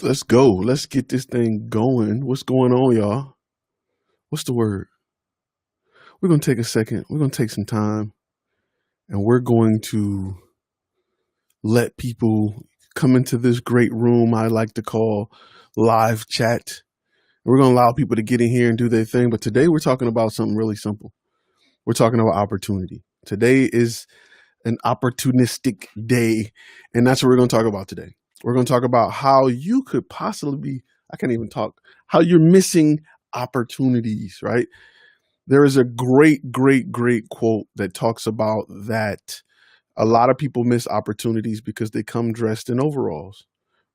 Let's go. Let's get this thing going. What's going on, y'all? What's the word? We're going to take a second. We're going to take some time and we're going to let people come into this great room I like to call live chat. We're going to allow people to get in here and do their thing. But today we're talking about something really simple. We're talking about opportunity. Today is an opportunistic day. And that's what we're going to talk about today. We're going to talk about how you could possibly be, I can't even talk, how you're missing opportunities, right? There is a great quote that talks about that a lot of people miss opportunities because they come dressed in overalls,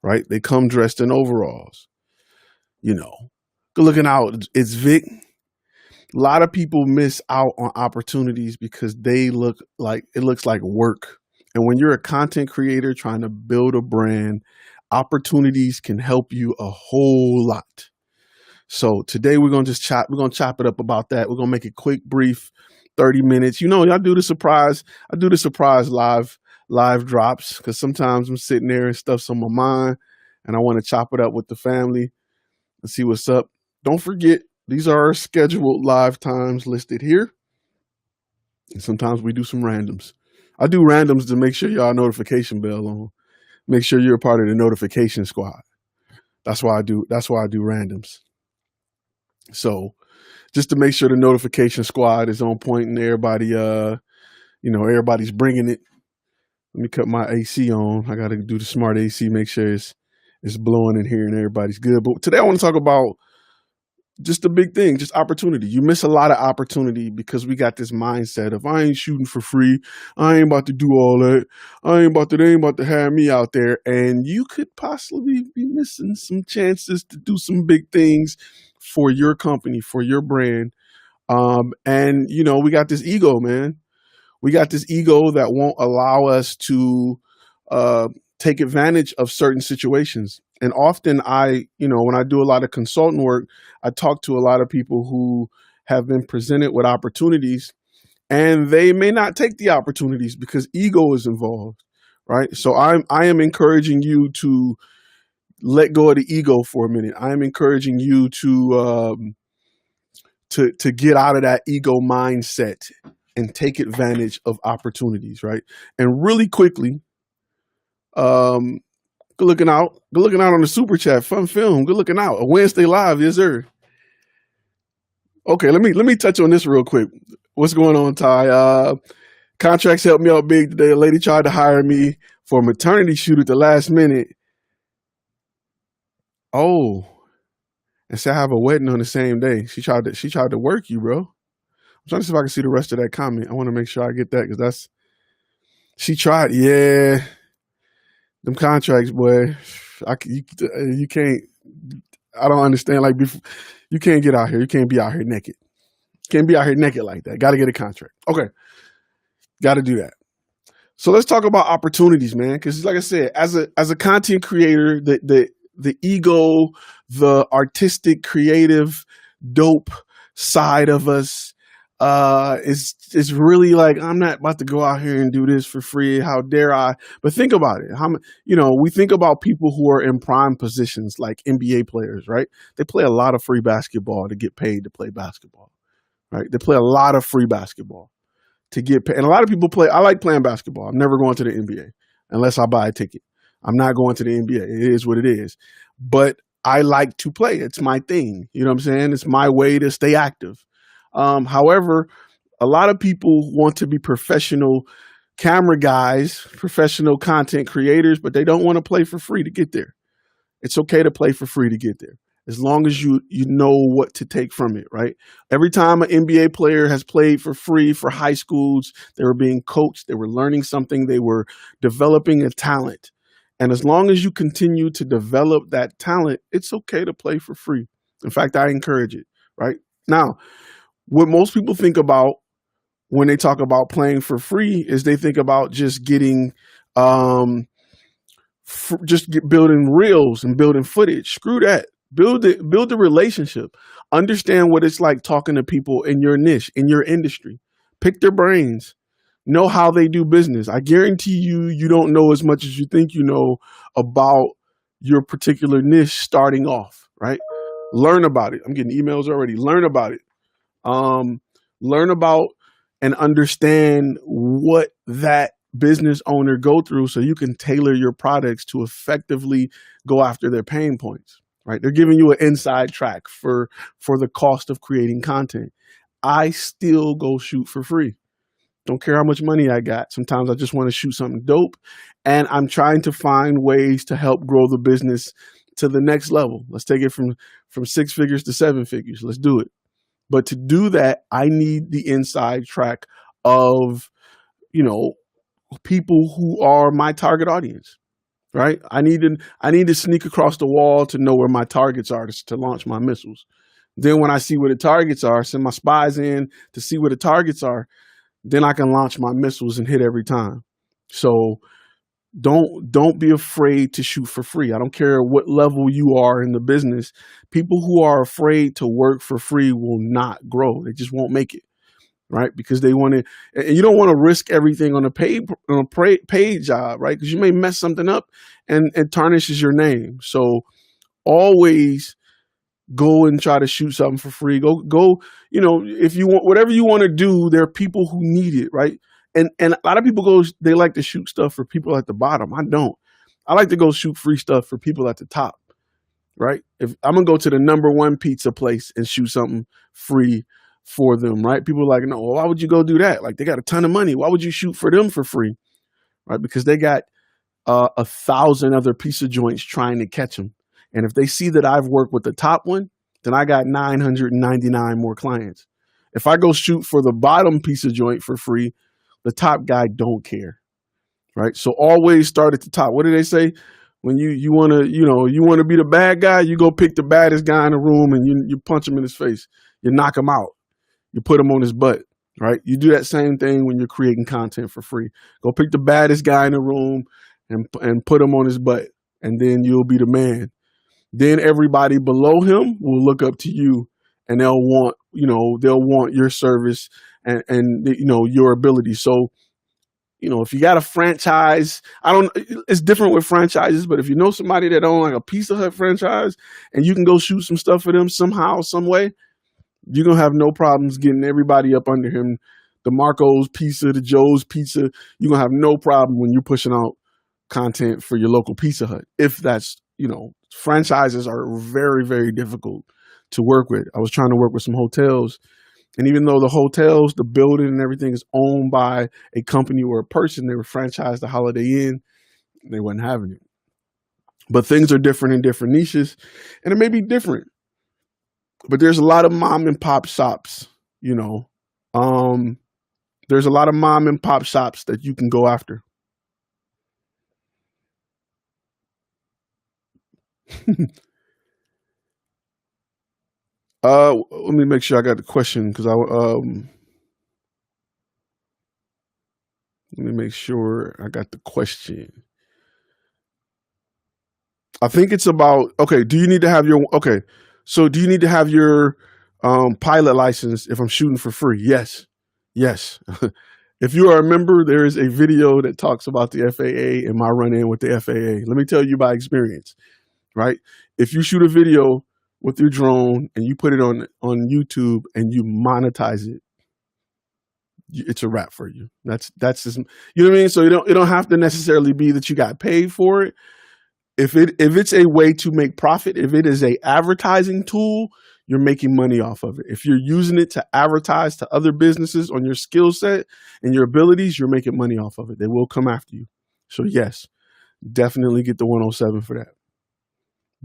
right? They come dressed in overalls. You know, good looking out. It's Vic. A lot of people miss out on opportunities because it looks like work. And when you're a content creator trying to build a brand, opportunities can help you a whole lot. So today we're going to chop it up about that. We're going to make it quick, brief, 30 minutes. You know, I do the surprise live drops because sometimes I'm sitting there and stuff's on my mind and I want to chop it up with the family and see what's up. Don't forget, these are our scheduled live times listed here. And sometimes we do some randoms. I do randoms to make sure y'all notification bell on. Make sure you're a part of the notification squad. That's why I do randoms. So just to make sure the notification squad is on point and everybody, everybody's bringing it. Let me cut my AC on. I got to do the smart AC, make sure it's blowing in here and everybody's good. But today I want to talk about just a big thing, just opportunity. You miss a lot of opportunity because we got this mindset of I ain't shooting for free. I ain't about to do all that. They ain't about to have me out there. And you could possibly be missing some chances to do some big things for your company, for your brand. And we got this ego, man. We got this ego that won't allow us to take advantage of certain situations. And often when I do a lot of consultant work, I talk to a lot of people who have been presented with opportunities and they may not take the opportunities because ego is involved, right? So I am encouraging you to let go of the ego for a minute. I am encouraging you to get out of that ego mindset and take advantage of opportunities, right? And really quickly, good looking out on the super chat. Fun film. Good looking out. A Wednesday live, yes sir. Okay, let me touch on this real quick. What's going on, Ty? Contracts helped me out big today. A lady tried to hire me for a maternity shoot at the last minute. Oh, and say I have a wedding on the same day. She tried to work you, bro. I'm trying to see if I can see the rest of that comment. I want to make sure I get that because she tried. Yeah. Them contracts, boy, you can't, I don't understand. Like, you can't get out here. You can't be out here naked. Can't be out here naked like that. Got to get a contract. Okay. Got to do that. So let's talk about opportunities, man. Because like I said, as a content creator, the ego, the artistic, creative, dope side of us, is really like, I'm not about to go out here and do this for free. How dare I? But think about it. We think about people who are in prime positions like NBA players, right? They play a lot of free basketball to get paid to play basketball, right? They play a lot of free basketball to get paid. And a lot of people I like playing basketball. I'm never going to the NBA unless I buy a ticket. I'm not going to the NBA. It is what it is. But I like to play. It's my thing. You know what I'm saying? It's my way to stay active. However, a lot of people want to be professional camera guys, professional content creators, but they don't want to play for free to get there. It's okay to play for free to get there, as long as you know what to take from it, right? Every time an NBA player has played for free for high schools, they were being coached, they were learning something, they were developing a talent. And as long as you continue to develop that talent, it's okay to play for free. In fact, I encourage it, right? Now, what most people think about when they talk about playing for free is they think about just getting, building reels and building footage. Screw that. Build the relationship. Understand what it's like talking to people in your niche, in your industry. Pick their brains. Know how they do business. I guarantee you don't know as much as you think you know about your particular niche starting off, right? Learn about it. I'm getting emails already. Learn about it. Learn about and understand what that business owner go through so you can tailor your products to effectively go after their pain points, right? They're giving you an inside track for the cost of creating content. I still go shoot for free. Don't care how much money I got. Sometimes I just want to shoot something dope, and I'm trying to find ways to help grow the business to the next level. Let's take it from 6 figures to 7 figures. Let's do it. But to do that, I need the inside track of, people who are my target audience, right? I need to sneak across the wall to know where my targets are to launch my missiles. Then when I see where the targets are, send my spies in to see where the targets are, then I can launch my missiles and hit every time. So don't be afraid to shoot for free. I don't care what level you are in the business. People who are afraid to work for free will not grow. They just won't make it, right? Because they want to, and you don't want to risk everything on a paid job, right? Because you may mess something up and it tarnishes your name. So always go and try to shoot something for free. Go, if you want, whatever you want to do, there are people who need it, right? And a lot of people they like to shoot stuff for people at the bottom. I don't. I like to go shoot free stuff for people at the top, right? If I'm gonna go to the #1 pizza place and shoot something free for them, right? People are like, no, why would you go do that? Like, they got a ton of money. Why would you shoot for them for free, right? Because they got 1,000 other pizza joints trying to catch them. And if they see that I've worked with the top one, then I got 999 more clients. If I go shoot for the bottom pizza joint for free, the top guy don't care, right? So always start at the top. What do they say? When you want to be the bad guy, you go pick the baddest guy in the room and you punch him in his face. You knock him out. You put him on his butt, right? You do that same thing when you're creating content for free. Go pick the baddest guy in the room and put him on his butt, and then you'll be the man. Then everybody below him will look up to you, and they'll want your service and your ability. So, if you got a franchise, it's different with franchises, but if you know somebody that owns like a Pizza Hut franchise and you can go shoot some stuff for them somehow, some way, you're going to have no problems getting everybody up under him. The Marco's Pizza, the Joe's Pizza, you're going to have no problem when you're pushing out content for your local Pizza Hut. If that's, franchises are very, very difficult to work with. I was trying to work with some hotels, and even though the hotels, the building and everything is owned by a company or a person, they were franchised to Holiday Inn, they wasn't having it. But things are different in different niches, and it may be different. But there's a lot of mom and pop shops, there's a lot of mom and pop shops that you can go after. Let me make sure I got the question, because let me make sure I got the question. I think it's about, okay, do you need to have your pilot license if I'm shooting for free? Yes. If you are a member, there is a video that talks about the FAA and my run-in with the FAA. Let me tell you by experience, right? If you shoot a video with your drone and you put it on YouTube and you monetize it, it's a wrap for you. That's just, you know what I mean? So it don't have to necessarily be that you got paid for it. If it's a way to make profit, if it is a advertising tool, you're making money off of it. If you're using it to advertise to other businesses on your skill set and your abilities, you're making money off of it. They will come after you. So yes, definitely get the 107 for that.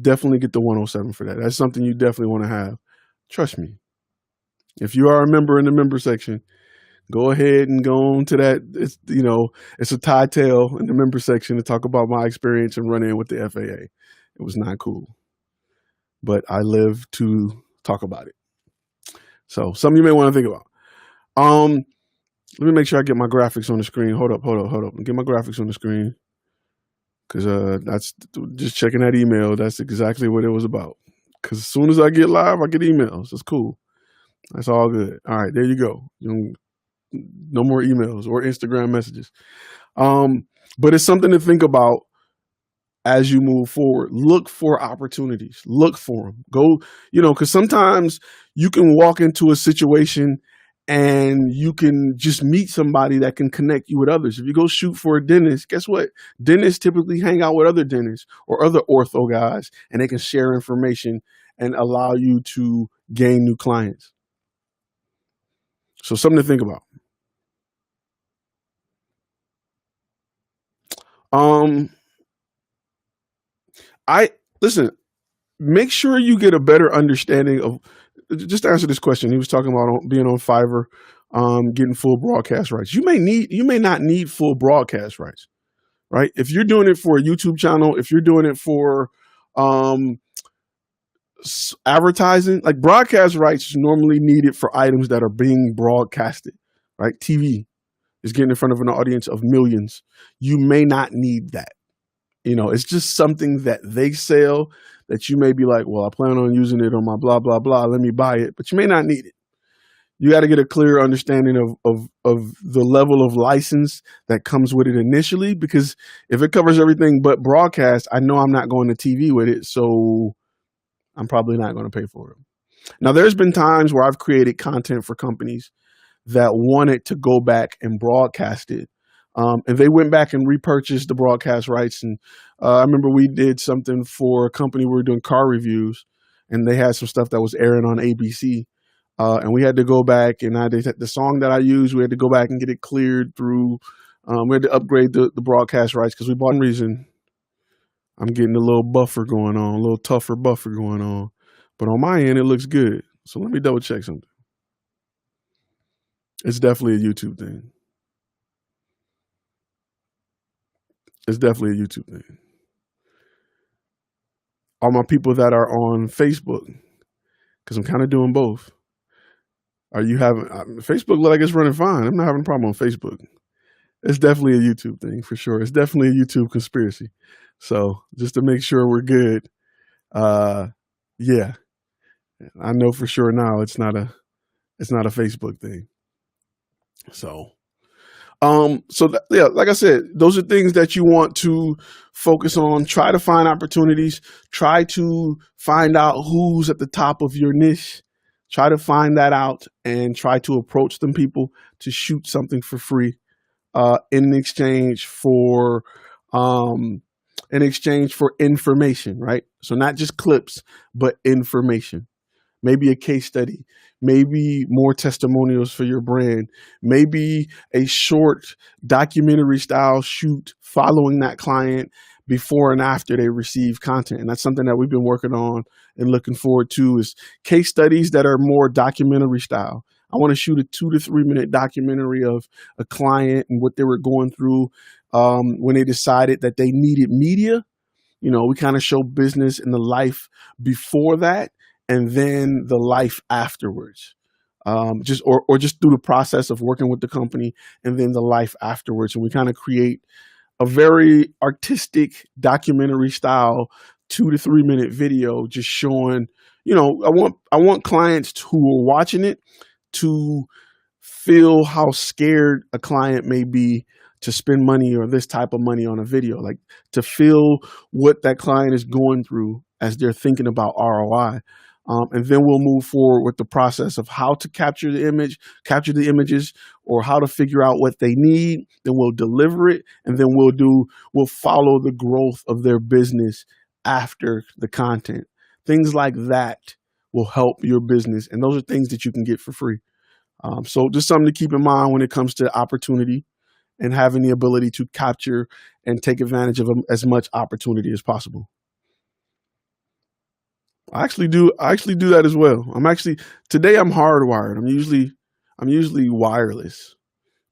Definitely get the 107 for that. That's something you definitely want to have. Trust me. If you are a member in the member section, go ahead and go on to that. It's a tie tale in the member section to talk about my experience and run-in with the FAA. It was not cool, but I live to talk about it. So something you may want to think about. Let me make sure I get my graphics on the screen. Hold up. Get my graphics on the screen. Because that's just checking that email. That's exactly what it was about. Because as soon as I get live, I get emails. It's cool. That's all good. All right, there you go. No more emails or Instagram messages. But it's something to think about as you move forward. Look for opportunities. Look for them. Go, because sometimes you can walk into a situation and you can just meet somebody that can connect you with others. If you go shoot for a dentist, guess what? Dentists typically hang out with other dentists or other ortho guys, and they can share information and allow you to gain new clients. So something to think about. Listen, make sure you get a better understanding of, just to answer this question. He was talking about being on Fiverr, getting full broadcast rights. You may not need full broadcast rights, right? If you're doing it for a YouTube channel, if you're doing it for advertising, like broadcast rights is normally needed for items that are being broadcasted, right? TV is getting in front of an audience of millions. You may not need that. It's just something that they sell that you may be like, well, I plan on using it on my blah, blah, blah. Let me buy it. But you may not need it. You got to get a clear understanding of the level of license that comes with it initially, because if it covers everything but broadcast, I know I'm not going to TV with it. So I'm probably not going to pay for it. Now, there's been times where I've created content for companies that wanted to go back and broadcast it. And they went back and repurchased the broadcast rights. And I remember we did something for a company. We were doing car reviews, and they had some stuff that was airing on ABC. And we had to go back, and the song that I used, we had to go back and get it cleared through. We had to upgrade the broadcast rights because we bought some reason. I'm getting a little buffer going on, a little tougher buffer going on. But on my end, it looks good. So let me double check something. It's definitely a YouTube thing. It's definitely a YouTube thing. All my people that are on Facebook, because I'm kind of doing both. Are you having Facebook? Look like it's running fine. I'm not having a problem on Facebook. It's definitely a YouTube thing for sure. It's definitely a YouTube conspiracy. So just to make sure we're good, yeah, I know for sure now it's not a Facebook thing. So. Like I said, those are things that you want to focus on. Try to find opportunities. Try to find out who's at the top of your niche. Try to find that out and try to approach them people to shoot something for free, in exchange for information, right? So not just clips, but information. Maybe a case study, maybe more testimonials for your brand, maybe a short documentary style shoot following that client before and after they receive content. And that's something that we've been working on and looking forward to, is case studies that are more documentary style. I want to shoot a 2 to 3 minute documentary of a client and what they were going through when they decided that they needed media. We kind of show business in the life before that, and then the life afterwards, just through the process of working with the company, and then the life afterwards. And we kind of create a very artistic documentary style 2 to 3 minute video, just showing, I want clients who are watching it to feel how scared a client may be to spend money or this type of money on a video, like to feel what that client is going through as they're thinking about ROI. And then we'll move forward with the process of how to capture the images, or how to figure out what they need. Then we'll deliver it, and then we'll follow the growth of their business after the content. Things like that will help your business, and those are things that you can get for free. So just something to keep in mind when it comes to opportunity and having the ability to capture and take advantage of as much opportunity as possible. I actually do that as well. Today I'm hardwired. I'm usually wireless,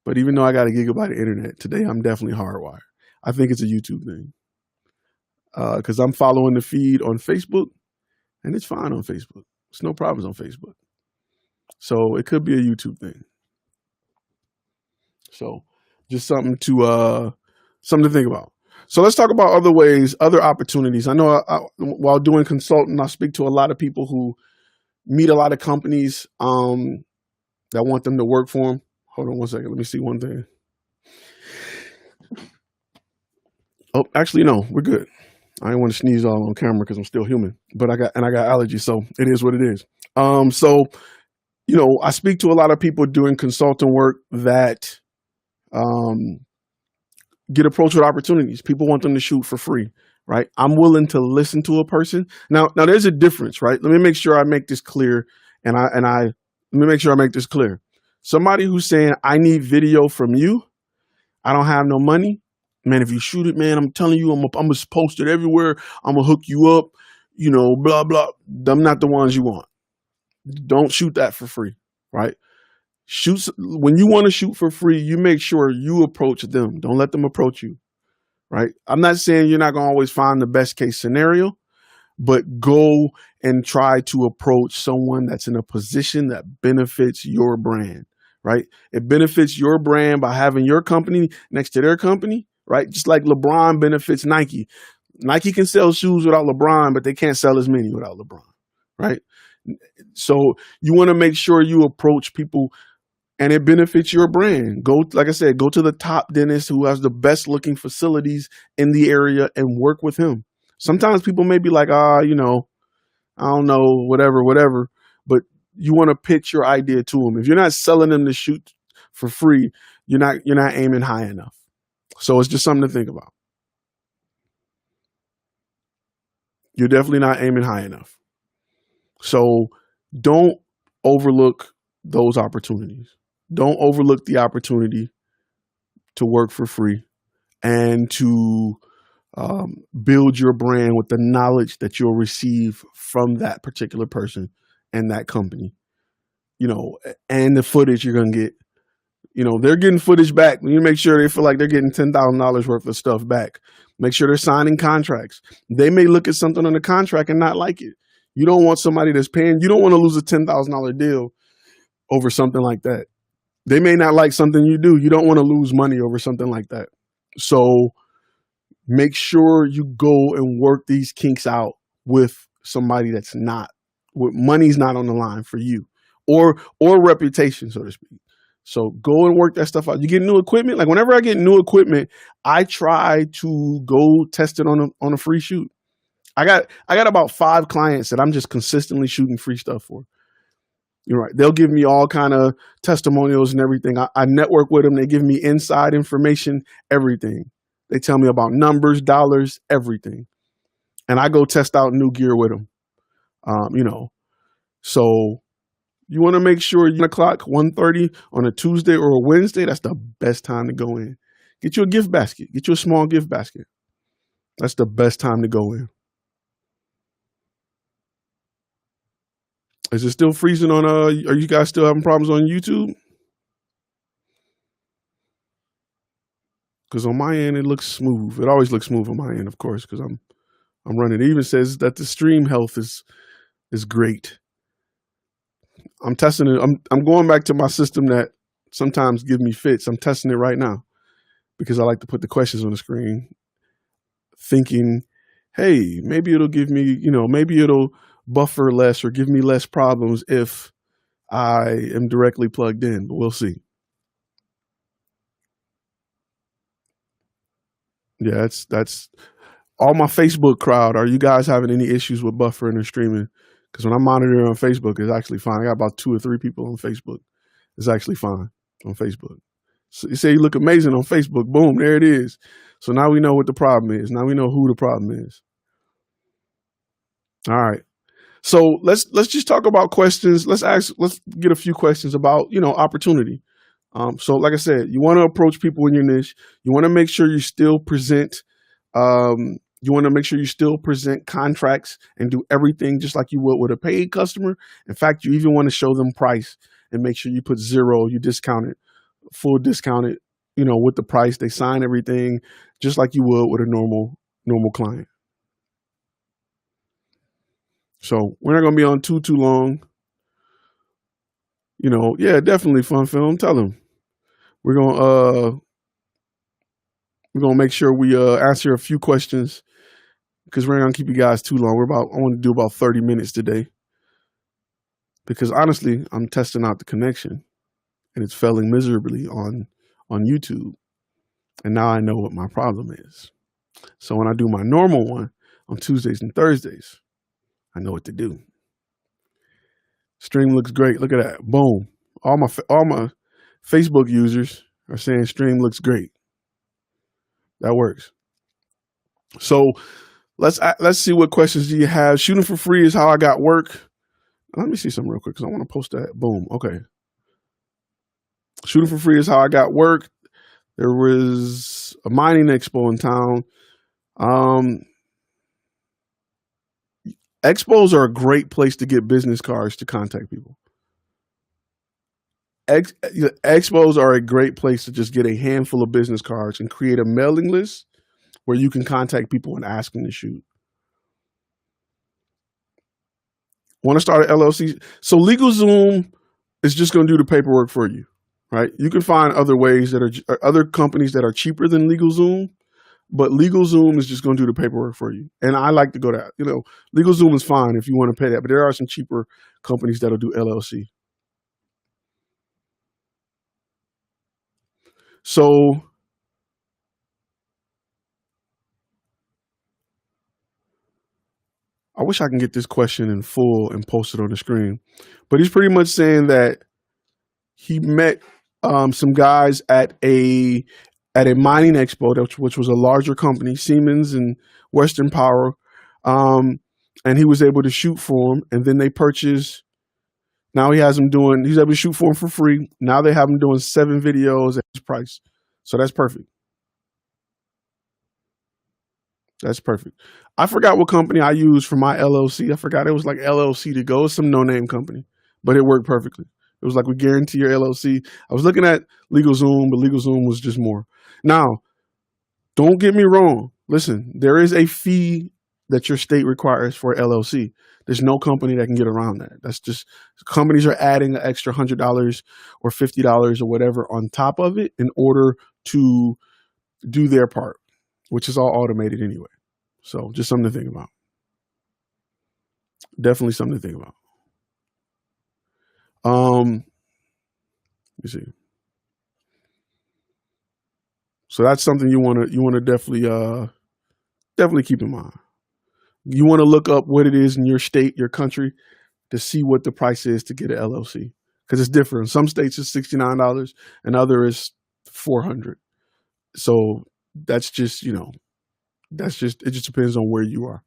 but even though I got a gigabyte of internet, today I'm definitely hardwired. I think it's a YouTube thing, because I'm following the feed on Facebook, and it's fine on Facebook. There's no problems on Facebook. So it could be a YouTube thing. So just something to think about. So let's talk about other ways, other opportunities. I know while doing consulting, I speak to a lot of people who meet a lot of companies that want them to work for them. Hold on one second. Let me see one thing. Oh, actually, no, we're good. I didn't want to sneeze all on camera because I'm still human, but I got allergies, so it is what it is. So I speak to a lot of people doing consulting work that get approached with opportunities. People want them to shoot for free, right? I'm willing to listen to a person. Now there's a difference, right? Let me make sure I make this clear, and let me make sure I make this clear. Somebody who's saying, I need video from you, I don't have no money. Man, if you shoot it, man, I'm telling you, I'm going to post it everywhere. I'm going to hook you up, blah, blah. Them not the ones you want. Don't shoot that for free, right? When you want to shoot for free, you make sure you approach them. Don't let them approach you, right? I'm not saying you're not going to always find the best case scenario, but go and try to approach someone that's in a position that benefits your brand, right? It benefits your brand by having your company next to their company, right? Just like LeBron benefits Nike. Nike can sell shoes without LeBron, but they can't sell as many without LeBron, right? So you want to make sure you approach people and it benefits your brand. Like I said, go to the top dentist who has the best looking facilities in the area and work with him. Sometimes people may be like, I don't know, whatever. But you want to pitch your idea to them. If you're not selling them to shoot for free, you're not aiming high enough. So it's just something to think about. You're definitely not aiming high enough. So don't overlook those opportunities. Don't overlook the opportunity to work for free and to build your brand with the knowledge that you'll receive from that particular person and that company, and the footage you're going to get. They're getting footage back. You make sure they feel like they're getting $10,000 worth of stuff back. Make sure they're signing contracts. They may look at something on the contract and not like it. You don't want somebody that's paying. You don't want to lose a $10,000 deal over something like that. They may not like something you do. You don't want to lose money over something like that. So make sure you go and work these kinks out with somebody that's money's not on the line for you or reputation, so to speak. So go and work that stuff out. You get new equipment. Like whenever I get new equipment, I try to go test it on a free shoot. I got about 5 clients that I'm just consistently shooting free stuff for. You're right. They'll give me all kind of testimonials and everything. I network with them. They give me inside information, everything. They tell me about numbers, dollars, everything. And I go test out new gear with them. So you want to make sure 1:30 on a Tuesday or a Wednesday, that's the best time to go in. Get you a gift basket. Get you a small gift basket. That's the best time to go in. Is it still freezing on, are you guys still having problems on YouTube? Because on my end, it looks smooth. It always looks smooth on my end, of course, because I'm running. It even says that the stream health is great. I'm testing it. I'm going back to my system that sometimes gives me fits. I'm testing it right now because I like to put the questions on the screen, thinking, hey, maybe it'll give me, maybe it'll buffer less or give me less problems if I am directly plugged in, but we'll see. Yeah, that's all my Facebook crowd. Are you guys having any issues with buffering or streaming? Because when I'm monitoring on Facebook, it's actually fine. I got about 2 or 3 people on Facebook. It's actually fine on Facebook. So you say you look amazing on Facebook. Boom, there it is. So now we know what the problem is. Now we know who the problem is. All right. So let's just talk about questions. Let's get a few questions about, opportunity. So like I said, you want to approach people in your niche. You want to make sure you still present, contracts and do everything just like you would with a paid customer. In fact, you even want to show them price and make sure you put 0, you discount it, full discount it, with the price. They sign everything just like you would with a normal client. So we're not going to be on too long. Yeah, definitely Fun Film. Tell them we're going to make sure we answer a few questions because we're not going to keep you guys too long. I want to do about 30 minutes today because honestly, I'm testing out the connection and it's failing miserably on YouTube. And now I know what my problem is. So when I do my normal one, on Tuesdays and Thursdays. I know what to do. Stream looks great. Look at that. Boom. All my Facebook users are saying stream looks great. That works. So let's see what questions do you have. Shooting for free is how I got work. Let me see something real quick because I want to post that. Boom. Okay. Shooting for free is how I got work. There was a mining expo in town. Expos are a great place to get business cards to contact people. Expos are a great place to just get a handful of business cards and create a mailing list where you can contact people and ask them to shoot. Want to start an LLC? So LegalZoom is just going to do the paperwork for you, right? You can find other ways that are other companies that are cheaper than LegalZoom, but LegalZoom is just going to do the paperwork for you. And I like to go that. LegalZoom is fine if you want to pay that, but there are some cheaper companies that'll do LLC. So I wish I can get this question in full and post it on the screen, but he's pretty much saying that he met some guys at a mining expo, which was a larger company, Siemens and Western Power, and he was able to shoot for them. And then they purchased. Now he's able to shoot for them for free. Now they have him doing 7 videos at his price. So that's perfect. That's perfect. I forgot what company I used for my LLC. I forgot it was like LLC to go. It's some no-name company, but it worked perfectly. It was like, we guarantee your LLC. I was looking at LegalZoom, but LegalZoom was just more. Now, don't get me wrong. Listen, there is a fee that your state requires for LLC. There's no company that can get around that. That's just, companies are adding an extra $100 or $50 or whatever on top of it in order to do their part, which is all automated anyway. So just something to think about. Definitely something to think about. Let me see. So that's something you want to definitely keep in mind. You want to look up what it is in your state, your country, to see what the price is to get an LLC, because it's different. In some states it's $69, and other is $400. So that's just, it just depends on where you are.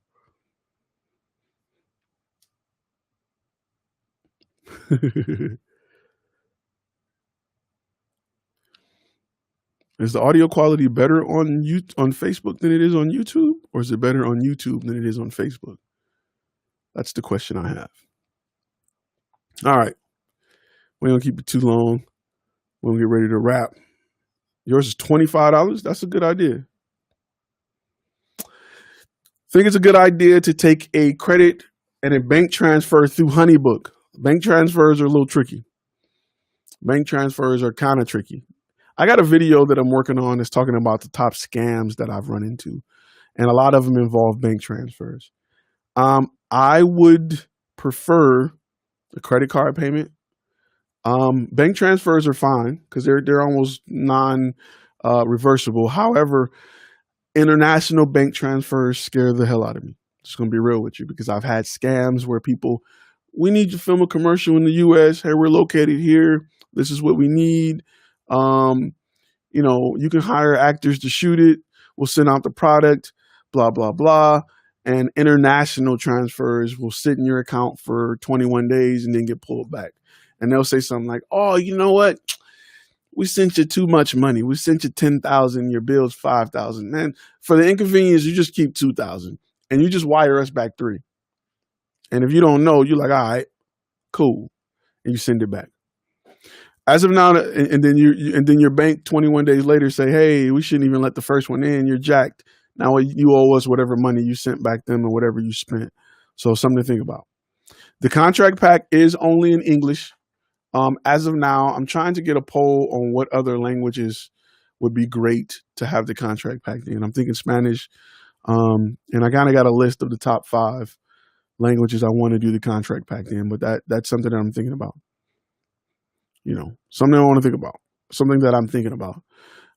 Is the audio quality better on Facebook than it is on YouTube, or is it better on YouTube than it is on Facebook? That's the question I have. All right. We don't keep it too long. We'll get ready to wrap. Yours is $25. That's a good idea. Think it's a good idea to take a credit and a bank transfer through Honeybook. Bank transfers are a little tricky. Bank transfers are kind of tricky. I got a video that I'm working on that's talking about the top scams that I've run into, and a lot of them involve bank transfers. I would prefer a credit card payment. Bank transfers are fine because they're almost non-reversible. However, international bank transfers scare the hell out of me. Just gonna be real with you, because I've had scams where people, we need to film a commercial in the U.S. Hey, we're located here. This is what we need. You can hire actors to shoot it. We'll send out the product, blah, blah, blah. And international transfers will sit in your account for 21 days and then get pulled back. And they'll say something like, oh, you know what? We sent you too much money. We sent you 10,000, your bill's 5,000. Man, for the inconvenience, you just keep 2,000 and you just wire us back 3. And if you don't know, you're like, all right, cool. And you send it back. As of now, and then your bank 21 days later say, hey, we shouldn't even let the first one in. You're jacked. Now you owe us whatever money you sent back them or whatever you spent. So something to think about. The contract pack is only in English. As of now, I'm trying to get a poll on what other languages would be great to have the contract pack in. I'm thinking Spanish. And I kind of got a list of the top 5 languages I want to do the contract pack in, but that's something that I'm thinking about. Something I want to think about, something that I'm thinking about.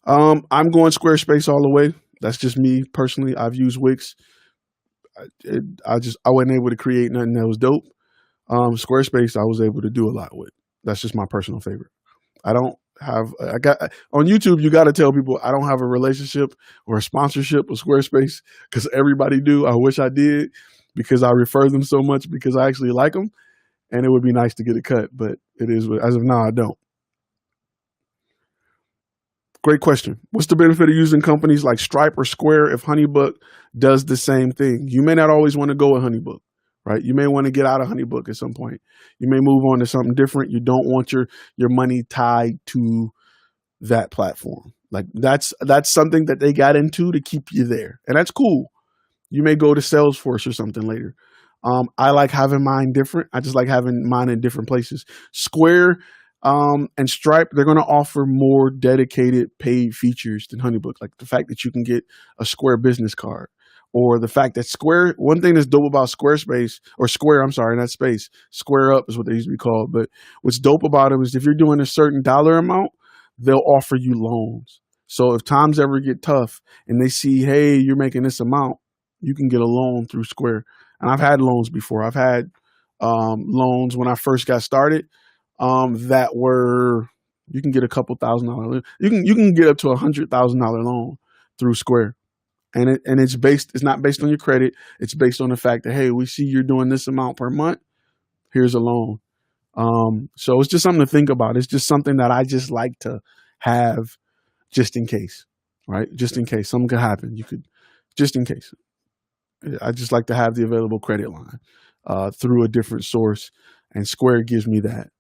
I'm going Squarespace all the way. That's just me personally. I've used Wix. I wasn't able to create nothing that was dope. Squarespace, I was able to do a lot with. That's just my personal favorite. I got on YouTube. You got to tell people I don't have a relationship or a sponsorship with Squarespace because everybody do. I wish I did because I refer them so much because I actually like them, and it would be nice to get a cut. But it is as of now, I don't. Great question. What's the benefit of using companies like Stripe or Square if HoneyBook does the same thing? You may not always want to go with HoneyBook, right? You may want to get out of HoneyBook at some point. You may move on to something different. You don't want your money tied to that platform. Like that's something that they got into to keep you there. And that's cool. You may go to Salesforce or something later. I like having mine different. I just like having mine in different places. Square and Stripe, they're going to offer more dedicated paid features than HoneyBook. Like the fact that you can get a Square business card, or the fact that Square, one thing that's dope about Squarespace, or Square, I'm sorry, not Space, Square Up is what they used to be called. But what's dope about them is if you're doing a certain dollar amount, they'll offer you loans. So if times ever get tough and they see, hey, you're making this amount, you can get a loan through Square. And I've had loans before. I've had loans when I first got started. That were, you can get a couple $1,000. You can get up to $100,000 loan through Square, and it's not based on your credit. It's based on the fact that, hey, we see you're doing this amount per month. Here's a loan. So it's just something to think about. It's just something that I just like to have, just in case, right? Just in case something could happen. Just in case. I just like to have the available credit line through a different source, and Square gives me that.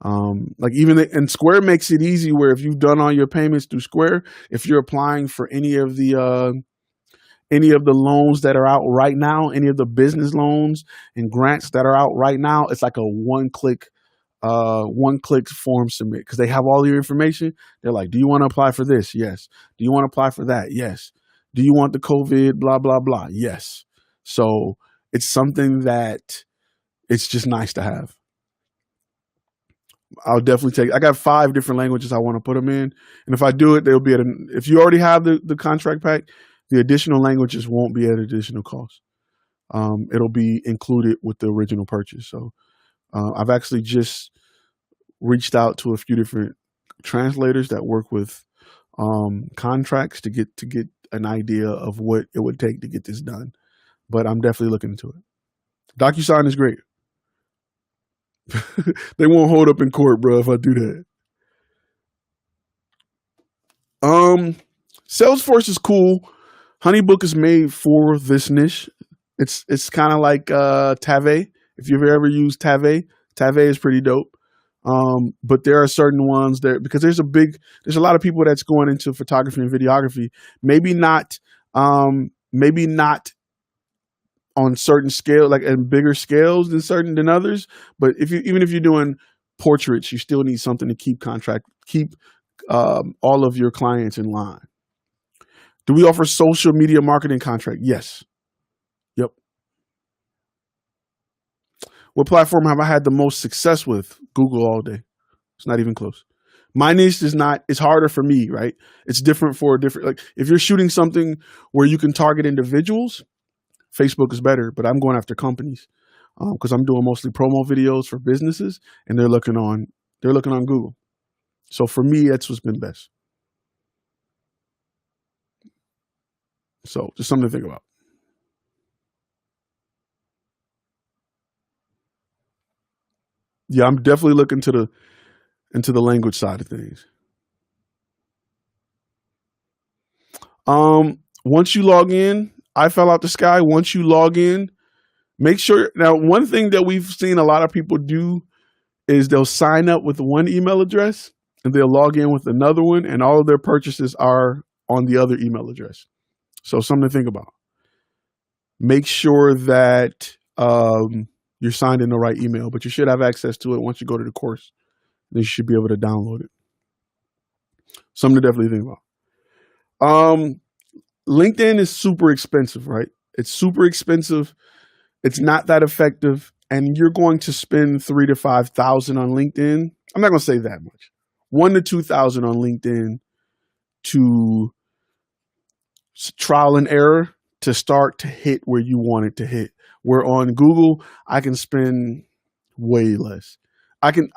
And Square makes it easy where if you've done all your payments through Square, if you're applying for any of the loans that are out right now, any of the business loans and grants that are out right now, it's like a one-click form submit because they have all your information. They're like, do you want to apply for this? Yes. Do you want to apply for that? Yes. Do you want the COVID, blah, blah, blah? Yes. So it's something that it's just nice to have. I'll definitely I got 5 different languages I want to put them in. And if I do it, they'll be if you already have the contract pack, the additional languages won't be at additional cost. It'll be included with the original purchase. So I've actually just reached out to a few different translators that work with contracts to get an idea of what it would take to get this done. But I'm definitely looking into it. DocuSign is great. They won't hold up in court, bro, if I do that. Salesforce is cool. HoneyBook is made for this niche. It's kind of like Tave. If you've ever used Tave is pretty dope. But there are certain ones there because there's a lot of people that's going into photography and videography. Maybe not on certain scale, like in bigger scales than others. But even if you're doing portraits, you still need something to keep all of your clients in line. Do we offer social media marketing contract? Yes. Yep. What platform have I had the most success with? Google all day. It's not even close. My niche it's harder for me, right? It's different for like if you're shooting something where you can target individuals, Facebook is better, but I'm going after companies because I'm doing mostly promo videos for businesses, and they're looking on Google. So for me, that's what's been best. So just something to think about. Yeah, I'm definitely looking into the language side of things. Once you log in, I fell out the sky. Once you log in, make sure. Now, one thing that we've seen a lot of people do is they'll sign up with one email address and they'll log in with another one, and all of their purchases are on the other email address. So something to think about. Make sure that you're signed in the right email, but you should have access to it once you go to the course. Then you should be able to download it. Something to definitely think about. LinkedIn is super expensive, right? It's super expensive. It's not that effective. And you're going to spend $3,000 to $5,000 on LinkedIn. I'm not going to say that much. $1,000 to $2,000 on LinkedIn to trial and error to start to hit where you want it to hit. Where on Google, I can spend way less. I can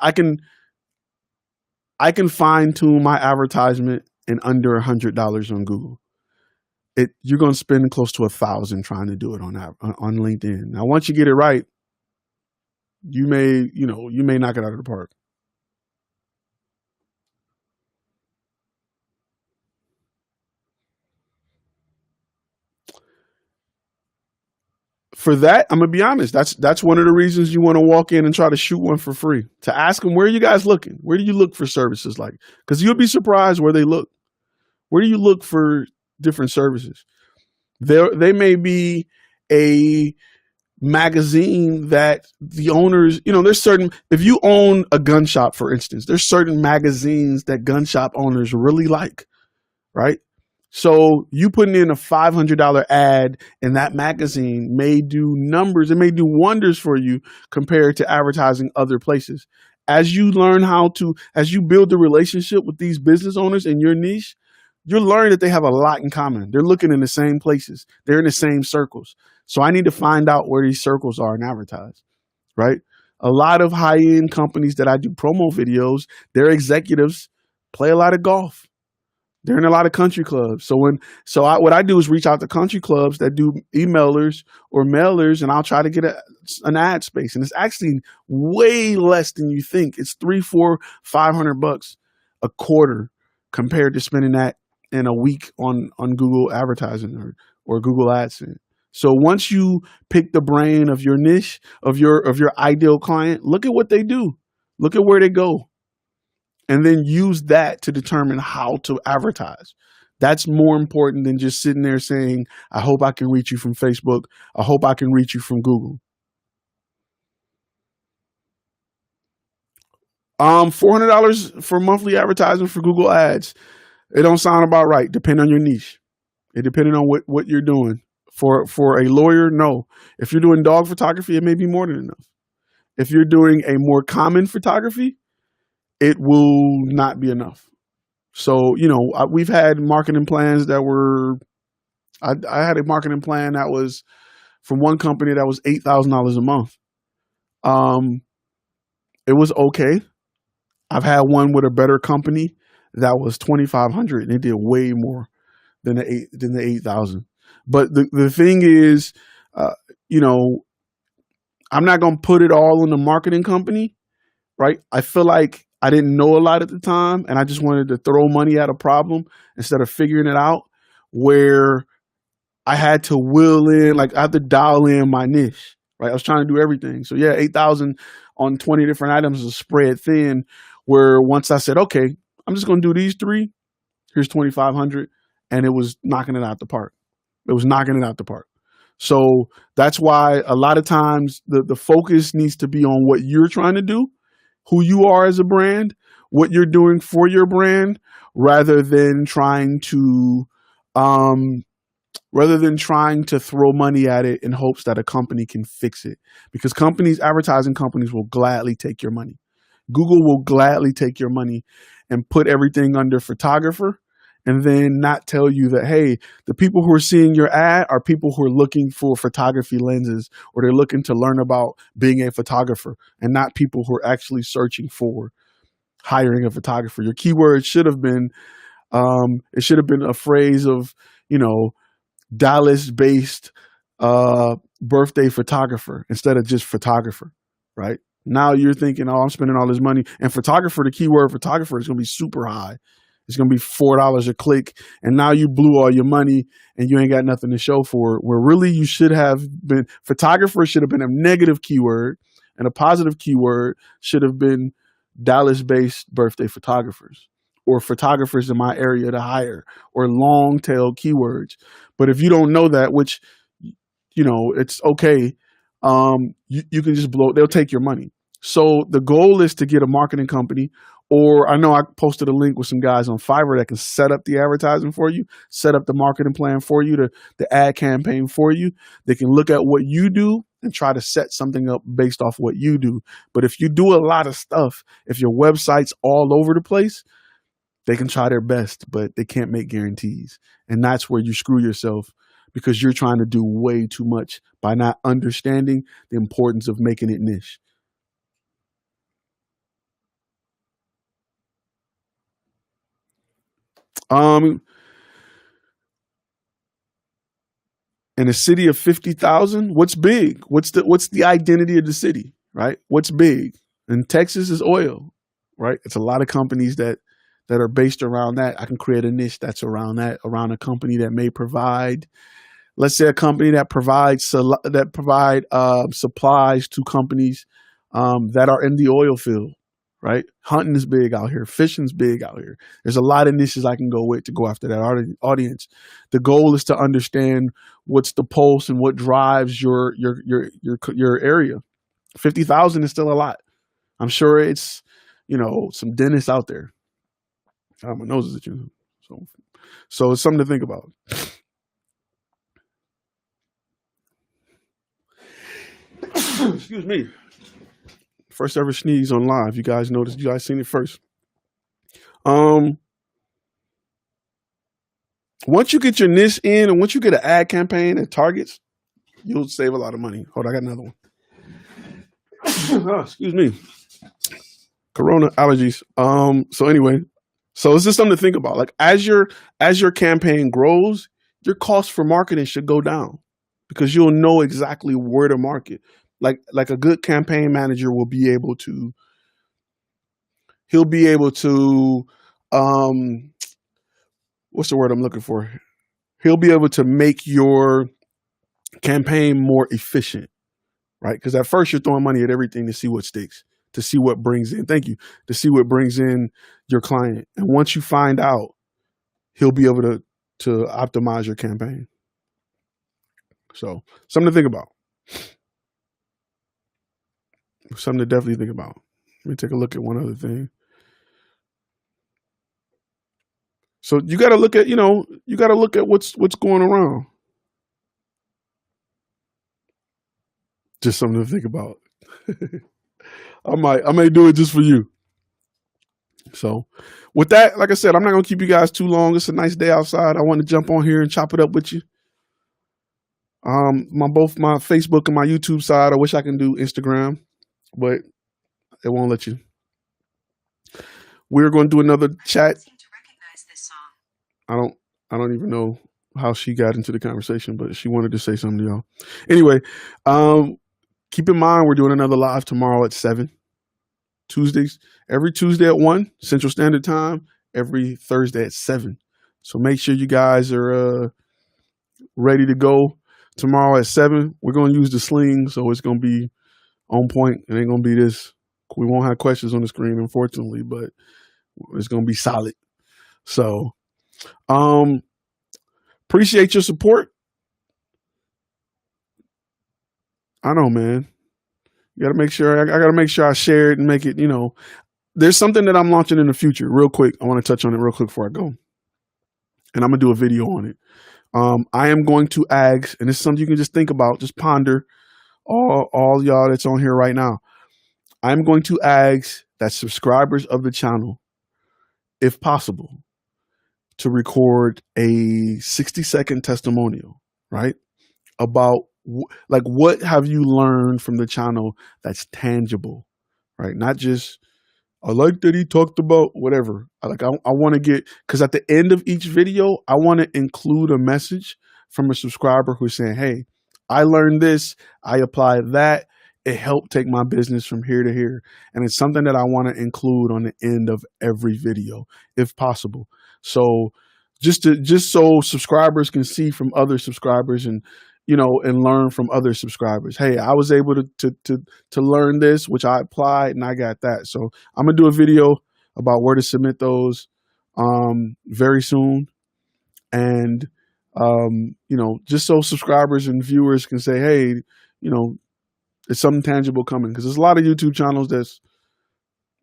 fine tune my advertisement in under $100 on Google. You're going to spend close to $1,000 trying to do it on LinkedIn. Now, once you get it right, you may knock it out of the park. For that, I'm gonna be honest. That's one of the reasons you want to walk in and try to shoot one for free. To ask them, where are you guys looking? Where do you look for services like? Because you'll be surprised where they look. Where do you look for different services? They may be a magazine that the owners, there's certain, if you own a gun shop, for instance, there's certain magazines that gun shop owners really like, right? So you putting in a $500 ad in that magazine may do numbers. It may do wonders for you compared to advertising other places. As you build the relationship with these business owners in your niche, you'll learn that they have a lot in common. They're looking in the same places. They're in the same circles. So I need to find out where these circles are and advertise, right? A lot of high-end companies that I do promo videos, their executives play a lot of golf. They're in a lot of country clubs. What I do is reach out to country clubs that do emailers or mailers, and I'll try to get an ad space. And it's actually way less than you think. It's $300, $400, $500 a quarter compared to spending that in a week on Google advertising or Google AdSense. So once you pick the brain of your niche, of your ideal client, look at what they do. Look at where they go. And then use that to determine how to advertise. That's more important than just sitting there saying, I hope I can reach you from Facebook. I hope I can reach you from Google. $400 for monthly advertising for Google ads. It don't sound about right. Depend on your niche. It depending on what you're doing. For a lawyer, no. If you're doing dog photography, it may be more than enough. If you're doing a more common photography, it will not be enough. So, we've had marketing plans that were, I had a marketing plan that was from one company that was $8,000 a month. It was okay. I've had one with a better company that was $2,500 and it did way more than the 8,000. But the thing is, I'm not going to put it all on the marketing company, right? I feel like I didn't know a lot at the time and I just wanted to throw money at a problem instead of figuring it out, where I had to I had to dial in my niche, right? I was trying to do everything. So yeah, 8,000 on 20 different items is spread thin, where once I said, okay, I'm just going to do these three, here's 2,500. And it was knocking it out the park. So that's why a lot of times the focus needs to be on what you're trying to do, who you are as a brand, what you're doing for your brand, rather than trying to throw money at it in hopes that a company can fix it. Because advertising companies will gladly take your money. Google will gladly take your money and put everything under photographer, and then not tell you that, hey, the people who are seeing your ad are people who are looking for photography lenses, or they're looking to learn about being a photographer, and not people who are actually searching for hiring a photographer. Your keyword should have been, a phrase of, Dallas-based birthday photographer instead of just photographer, right? Now you're thinking, oh, I'm spending all this money. And photographer, the keyword photographer is going to be super high. It's going to be $4 a click. And now you blew all your money and you ain't got nothing to show for it. Where really you should have been, photographer should have been a negative keyword, and a positive keyword should have been Dallas-based birthday photographers, or photographers in my area to hire, or long tail keywords. But if you don't know that, which, it's okay, you can just they'll take your money. So the goal is to get a marketing company, or I know I posted a link with some guys on Fiverr that can set up the advertising for you, set up the marketing plan for you, the ad campaign for you. They can look at what you do and try to set something up based off what you do. But if you do a lot of stuff, if your website's all over the place, they can try their best, but they can't make guarantees. And that's where you screw yourself, because you're trying to do way too much by not understanding the importance of making it niche. In a city of 50,000, what's big? What's the identity of the city, right? What's big? In Texas is oil, right? It's a lot of companies that are based around that. I can create a niche that's around that, around a company that may provide, let's say, a company that provides supplies to companies that are in the oil field, right? Hunting is big out here. Fishing's big out here. There's a lot of niches I can go with to go after that audience. The goal is to understand what's the pulse and what drives your area. 50,000 is still a lot. I'm sure it's, some dentists out there. My nose is itching. So it's something to think about. Excuse me. First ever sneeze on live. You guys noticed? You guys seen it first. Once you get your niche in, and once you get an ad campaign that targets, you'll save a lot of money. Hold on, I got another one. Oh, excuse me. Corona allergies. So anyway, so it's just something to think about. Like as your campaign grows, your cost for marketing should go down because you'll know exactly where to market. Like a good campaign manager will be able to. He'll be able to. What's the word I'm looking for? He'll be able to make your campaign more efficient, right? Because at first you're throwing money at everything to see what sticks, to see what brings in. Thank you. To see what brings in your client, and once you find out, he'll be able to optimize your campaign. So something to think about. Something to definitely think about. Let me take a look at one other thing. So you got to look at, what's going around. Just something to think about. I may do it just for you. So with that, like I said, I'm not going to keep you guys too long. It's a nice day outside. I want to jump on here and chop it up with you. Both my Facebook and my YouTube side. I wish I can do Instagram, but it won't let you. We're going to do another chat. I don't even know how she got into the conversation, but she wanted to say something to y'all. Anyway, keep in mind we're doing another live tomorrow at 7. Tuesdays, every Tuesday at 1 Central Standard Time, every Thursday at 7. So make sure you guys are ready to go tomorrow at 7. We're going to use the sling, so it's going to be on point. It ain't going to be this. We won't have questions on the screen, unfortunately, but it's going to be solid. So appreciate your support. I know, man. You got to make sure. I got to make sure I share it and make it. There's something that I'm launching in the future. Real quick, I want to touch on it real quick before I go, and I'm gonna do a video on it. I am going to ask, and it's something you can just think about, just ponder. All y'all that's on here right now, I'm going to ask that subscribers of the channel, if possible, to record a 60-second testimonial, right? About what have you learned from the channel that's tangible, right? Not just, I like that he talked about whatever. I want to get, because at the end of each video, I want to include a message from a subscriber who's saying, hey, I learned this, I applied that, it helped take my business from here to here. And it's something that I want to include on the end of every video, if possible. So just so subscribers can see from other subscribers and learn from other subscribers. Hey, I was able to learn this, which I applied, and I got that. So I'm gonna do a video about where to submit those very soon, and just so subscribers and viewers can say, hey, it's something tangible coming, because there's a lot of YouTube channels that's,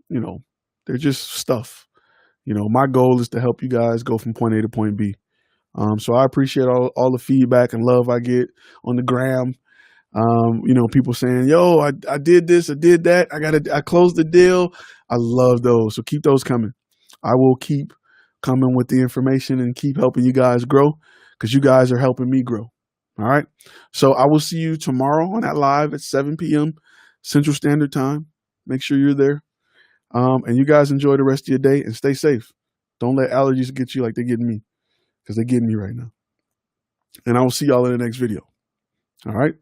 they're just stuff. My goal is to help you guys go from point A to point B. So I appreciate all the feedback and love I get on the gram. People saying, yo, I did this, I did that. I closed the deal. I love those. So keep those coming. I will keep coming with the information and keep helping you guys grow, because you guys are helping me grow. All right. So I will see you tomorrow on that live at 7 p.m. Central Standard Time. Make sure you're there. And you guys enjoy the rest of your day and stay safe. Don't let allergies get you like they're getting me, because they're getting me right now. And I will see y'all in the next video. All right.